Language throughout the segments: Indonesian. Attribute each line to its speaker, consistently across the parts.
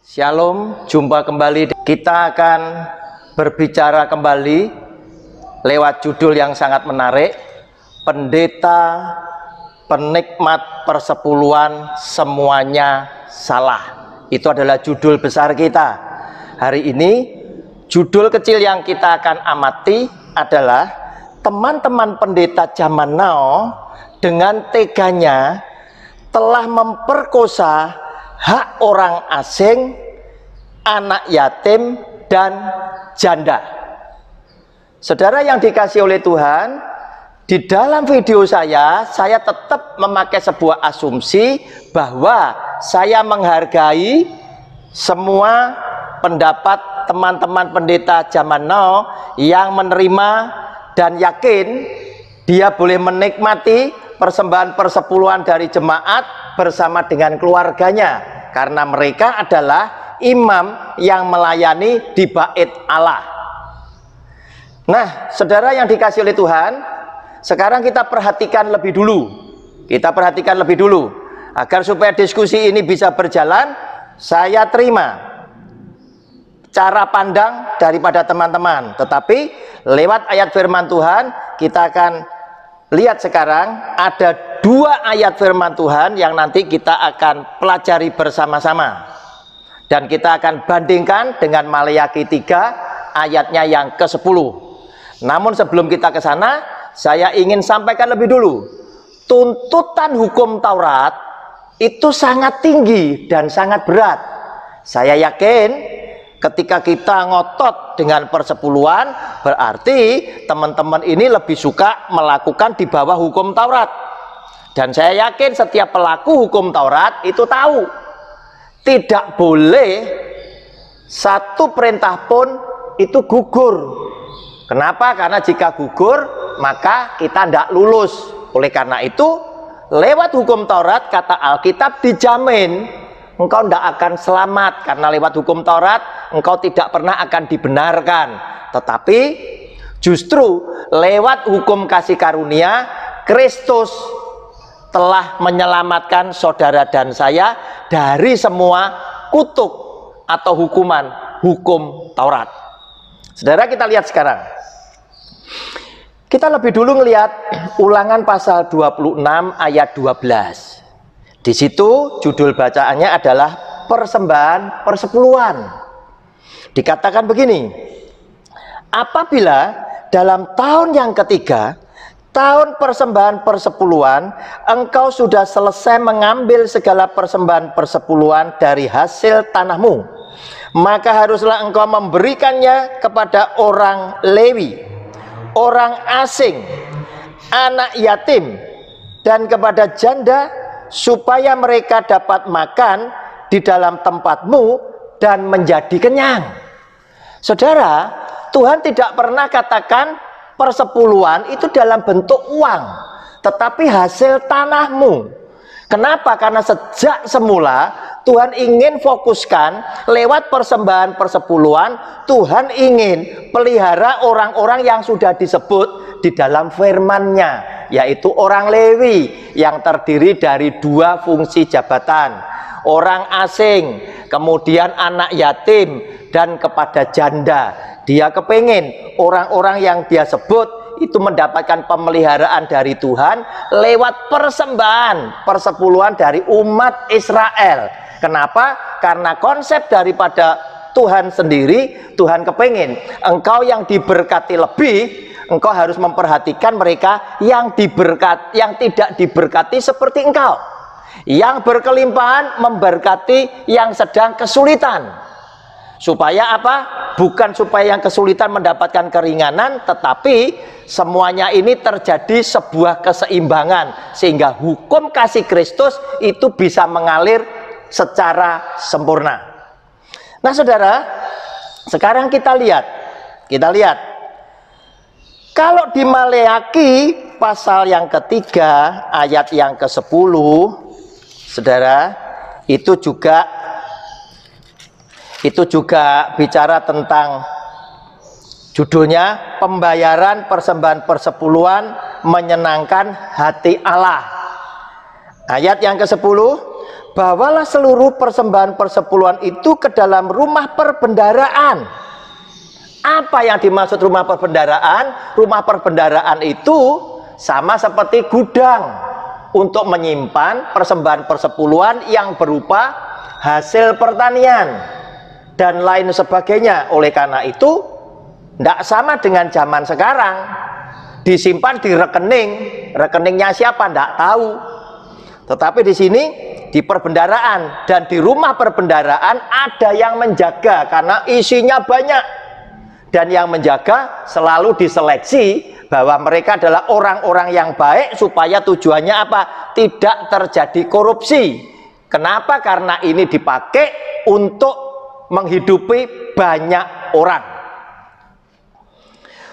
Speaker 1: Shalom, jumpa kembali. Kita akan berbicara kembali lewat judul yang sangat menarik, Pendeta Penikmat Persepuluhan Semuanya Salah. Itu adalah judul besar kita. Hari ini judul kecil yang kita akan amati adalah teman-teman pendeta zaman now dengan teganya telah memperkosa hak orang asing, anak yatim, dan janda. Saudara yang dikasihi oleh Tuhan, di dalam video saya tetap memakai sebuah asumsi bahwa saya menghargai semua pendapat teman-teman pendeta zaman now yang menerima dan yakin dia boleh menikmati persembahan persepuluhan dari jemaat bersama dengan keluarganya, karena mereka adalah imam yang melayani di bait Allah. Nah, saudara yang dikasihi oleh Tuhan, sekarang kita perhatikan lebih dulu. Agar supaya diskusi ini bisa berjalan, saya terima cara pandang daripada teman-teman. Tetapi lewat ayat firman Tuhan, kita akan lihat sekarang ada dua ayat firman Tuhan yang nanti kita akan pelajari bersama-sama, dan kita akan bandingkan dengan Maleakhi 3 ayatnya yang ke-10. Namun sebelum kita ke sana, saya ingin sampaikan lebih dulu, tuntutan hukum Taurat itu sangat tinggi dan sangat berat. Saya yakin ketika kita ngotot dengan persepuluhan, berarti teman-teman ini lebih suka melakukan di bawah hukum Taurat. Dan saya yakin setiap pelaku hukum Taurat itu tahu tidak boleh satu perintah pun itu gugur. Kenapa? Karena jika gugur maka kita tidak lulus. Oleh karena itu, lewat hukum Taurat, kata Alkitab, dijamin engkau tidak akan selamat, karena lewat hukum Taurat engkau tidak pernah akan dibenarkan. Tetapi justru lewat hukum kasih karunia, Kristus telah menyelamatkan saudara dan saya dari semua kutuk atau hukum Taurat. Saudara, kita lihat sekarang. Kita lebih dulu melihat Ulangan pasal 26 ayat 12. Di situ judul bacaannya adalah persembahan persepuluhan. Dikatakan begini, apabila dalam tahun yang ketiga, tahun persembahan persepuluhan, engkau sudah selesai mengambil segala persembahan persepuluhan dari hasil tanahmu, maka haruslah engkau memberikannya kepada orang Lewi, orang asing, anak yatim, dan kepada janda, supaya mereka dapat makan di dalam tempatmu dan menjadi kenyang. Saudara, Tuhan tidak pernah katakan persepuluhan itu dalam bentuk uang, tetapi hasil tanahmu. Kenapa? Karena sejak semula Tuhan ingin fokuskan lewat persembahan persepuluhan, Tuhan ingin pelihara orang-orang yang sudah disebut di dalam firman-Nya, yaitu orang Lewi yang terdiri dari dua fungsi jabatan, orang asing, kemudian anak yatim, dan kepada janda. Dia kepingin orang-orang yang dia sebut itu mendapatkan pemeliharaan dari Tuhan lewat persembahan persepuluhan dari umat Israel. Kenapa? Karena konsep daripada Tuhan sendiri, Tuhan kepingin engkau yang diberkati lebih, engkau harus memperhatikan mereka yang tidak diberkati seperti engkau. Yang berkelimpahan memberkati yang sedang kesulitan. Supaya apa? Bukan supaya yang kesulitan mendapatkan keringanan, tetapi semuanya ini terjadi sebuah keseimbangan, sehingga hukum kasih Kristus itu bisa mengalir secara sempurna. Nah, saudara, sekarang kita lihat kalau di Maleakhi pasal yang ketiga ayat yang ke-10, saudara, itu juga bicara tentang judulnya pembayaran persembahan persepuluhan menyenangkan hati Allah. Ayat yang ke-10, bawalah seluruh persembahan persepuluhan itu ke dalam rumah perbendaharaan. Apa yang dimaksud rumah perbendaharaan? Rumah perbendaharaan itu sama seperti gudang untuk menyimpan persembahan persepuluhan yang berupa hasil pertanian dan lain sebagainya. Oleh karena itu tidak sama dengan zaman sekarang, disimpan di rekening. Rekeningnya siapa tidak tahu. Tetapi di sini di perbendaharaan dan di rumah perbendaharaan ada yang menjaga karena isinya banyak, dan yang menjaga selalu diseleksi bahwa mereka adalah orang-orang yang baik, supaya tujuannya apa? Tidak terjadi korupsi. Kenapa? Karena ini dipakai untuk menghidupi banyak orang.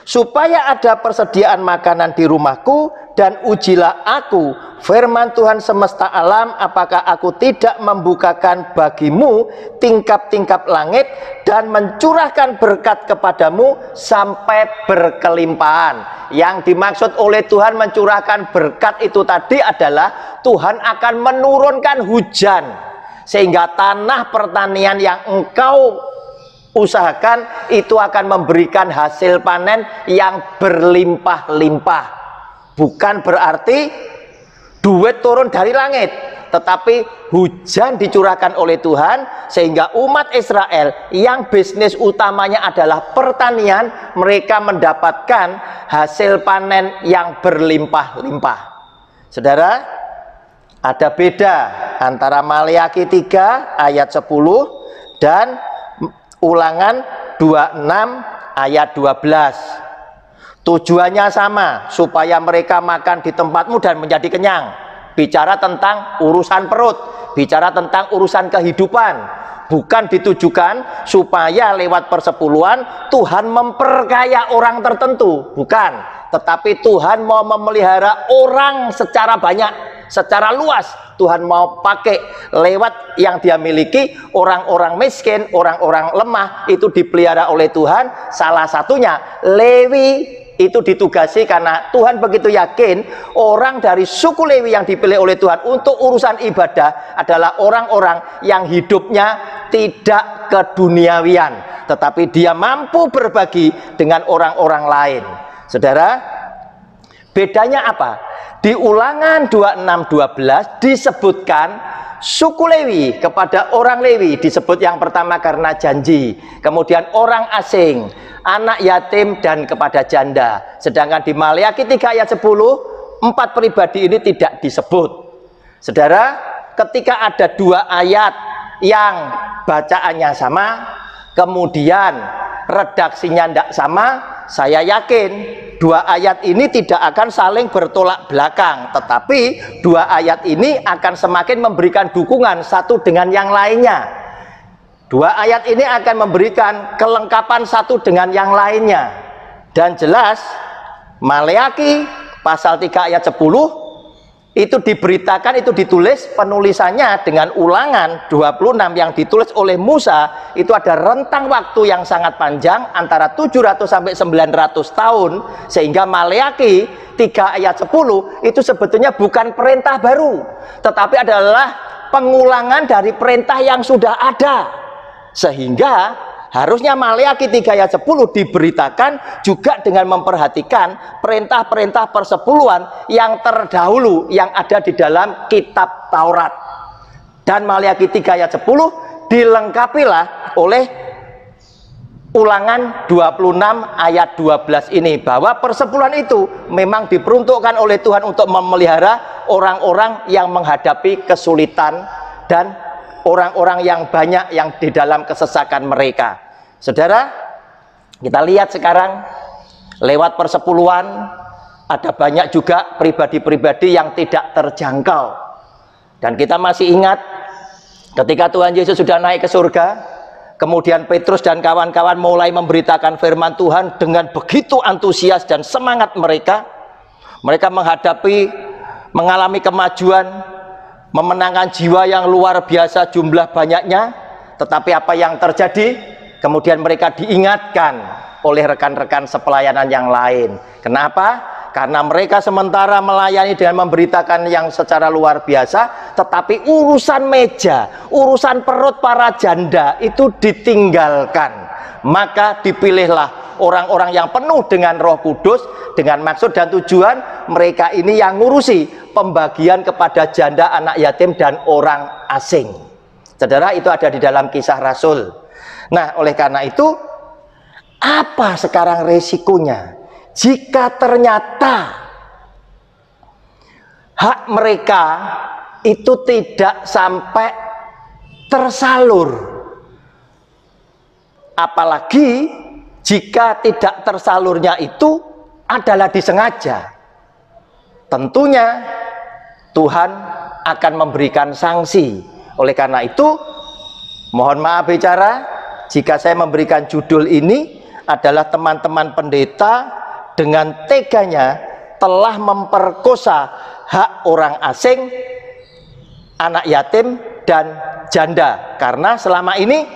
Speaker 1: Supaya ada persediaan makanan di rumahku, dan ujilah aku, firman Tuhan semesta alam, apakah aku tidak membukakan bagimu tingkap-tingkap langit dan mencurahkan berkat kepadamu sampai berkelimpahan. Yang dimaksud oleh Tuhan mencurahkan berkat itu tadi adalah Tuhan akan menurunkan hujan, sehingga tanah pertanian yang engkau usahakan itu akan memberikan hasil panen yang berlimpah-limpah. Bukan berarti duit turun dari langit, tetapi hujan dicurahkan oleh Tuhan, sehingga umat Israel yang bisnis utamanya adalah pertanian, mereka mendapatkan hasil panen yang berlimpah-limpah. Saudara, ada beda antara Maleakhi 3 ayat 10 dan Ulangan 26 ayat 12. Tujuannya sama, supaya mereka makan di tempatmu dan menjadi kenyang. Bicara tentang urusan perut, bicara tentang urusan kehidupan. Bukan ditujukan supaya lewat persepuluhan Tuhan memperkaya orang tertentu, bukan. Tetapi Tuhan mau memelihara orang secara banyak, secara luas. Tuhan mau pakai lewat yang dia miliki, orang-orang miskin, orang-orang lemah itu dipelihara oleh Tuhan. Salah satunya Lewi itu ditugasi karena Tuhan begitu yakin orang dari suku Lewi yang dipilih oleh Tuhan untuk urusan ibadah adalah orang-orang yang hidupnya tidak keduniawian, tetapi dia mampu berbagi dengan orang-orang lain. Saudara, bedanya apa? Di Ulangan 26:12 disebutkan suku Lewi kepada orang Lewi, disebut yang pertama karena janji, kemudian orang asing, anak yatim, dan kepada janda. Sedangkan di Maleakhi 3 ayat 10 empat pribadi ini tidak disebut. Saudara, ketika ada dua ayat yang bacaannya sama, kemudian redaksinya tidak sama, saya yakin dua ayat ini tidak akan saling bertolak belakang, tetapi dua ayat ini akan semakin memberikan dukungan satu dengan yang lainnya. Dua ayat ini akan memberikan kelengkapan satu dengan yang lainnya. Dan jelas Maleakhi pasal 3 ayat 10 itu diberitakan, itu ditulis, penulisannya dengan Ulangan 26 yang ditulis oleh Musa, itu ada rentang waktu yang sangat panjang antara 700 sampai 900 tahun, sehingga Maleakhi 3 ayat 10 itu sebetulnya bukan perintah baru, tetapi adalah pengulangan dari perintah yang sudah ada, sehingga harusnya Maleakhi 3 ayat 10 diberitakan juga dengan memperhatikan perintah-perintah persepuluhan yang terdahulu yang ada di dalam kitab Taurat. Dan Maleakhi 3 ayat 10 dilengkapilah oleh Ulangan 26 ayat 12 ini, bahwa persepuluhan itu memang diperuntukkan oleh Tuhan untuk memelihara orang-orang yang menghadapi kesulitan dan orang-orang yang banyak yang di dalam kesesakan mereka. Saudara, kita lihat sekarang lewat persepuluhan ada banyak juga pribadi-pribadi yang tidak terjangkau. Dan kita masih ingat ketika Tuhan Yesus sudah naik ke surga, kemudian Petrus dan kawan-kawan mulai memberitakan firman Tuhan dengan begitu antusias dan semangat mereka. Mereka mengalami kemajuan, memenangkan jiwa yang luar biasa jumlah banyaknya. Tetapi apa yang terjadi? Kemudian mereka diingatkan oleh rekan-rekan sepelayanan yang lain. Kenapa? Karena mereka sementara melayani dengan memberitakan yang secara luar biasa, tetapi urusan meja, urusan perut para janda itu ditinggalkan. Maka dipilihlah orang-orang yang penuh dengan Roh Kudus, dengan maksud dan tujuan mereka ini yang ngurusi pembagian kepada janda, anak yatim, dan orang asing. Saudara, itu ada di dalam Kisah Rasul. Nah, oleh karena itu, apa sekarang resikonya jika ternyata hak mereka itu tidak sampai tersalur? Apalagi jika tidak tersalurnya itu adalah disengaja. Tentunya Tuhan akan memberikan sanksi. Oleh karena itu, mohon maaf bicara, jika saya memberikan judul ini adalah teman-teman pendeta dengan teganya telah memperkosa hak orang asing, anak yatim, dan janda. Karena selama ini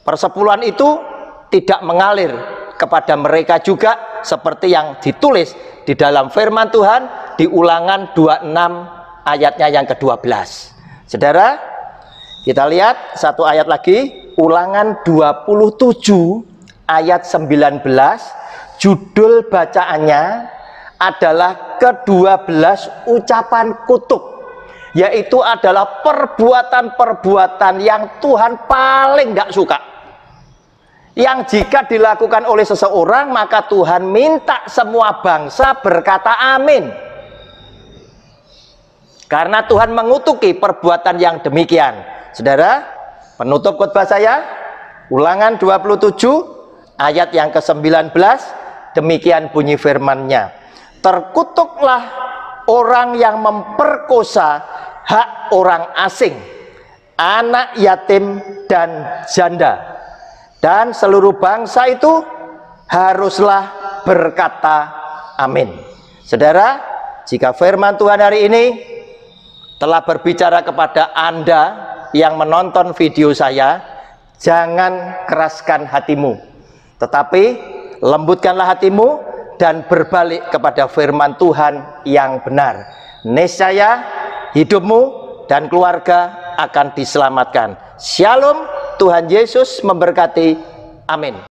Speaker 1: persepuluhan itu tidak mengalir kepada mereka juga, seperti yang ditulis di dalam firman Tuhan di Ulangan 26 ayatnya yang ke-12. Saudara, kita lihat satu ayat lagi, Ulangan 27 ayat 19, judul bacaannya adalah ke-12 ucapan kutuk, yaitu adalah perbuatan-perbuatan yang Tuhan paling tidak suka, yang jika dilakukan oleh seseorang maka Tuhan minta semua bangsa berkata amin, karena Tuhan mengutuki perbuatan yang demikian. Saudara, penutup khotbah saya, Ulangan 27 ayat yang ke-19, demikian bunyi firman-Nya. Terkutuklah orang yang memperkosa hak orang asing, anak yatim, dan janda. Dan seluruh bangsa itu haruslah berkata amin. Saudara, jika firman Tuhan hari ini telah berbicara kepada Anda yang menonton video saya, jangan keraskan hatimu, tetapi lembutkanlah hatimu dan berbalik kepada firman Tuhan yang benar. Niscaya hidupmu dan keluarga akan diselamatkan. Shalom, Tuhan Yesus memberkati. Amin.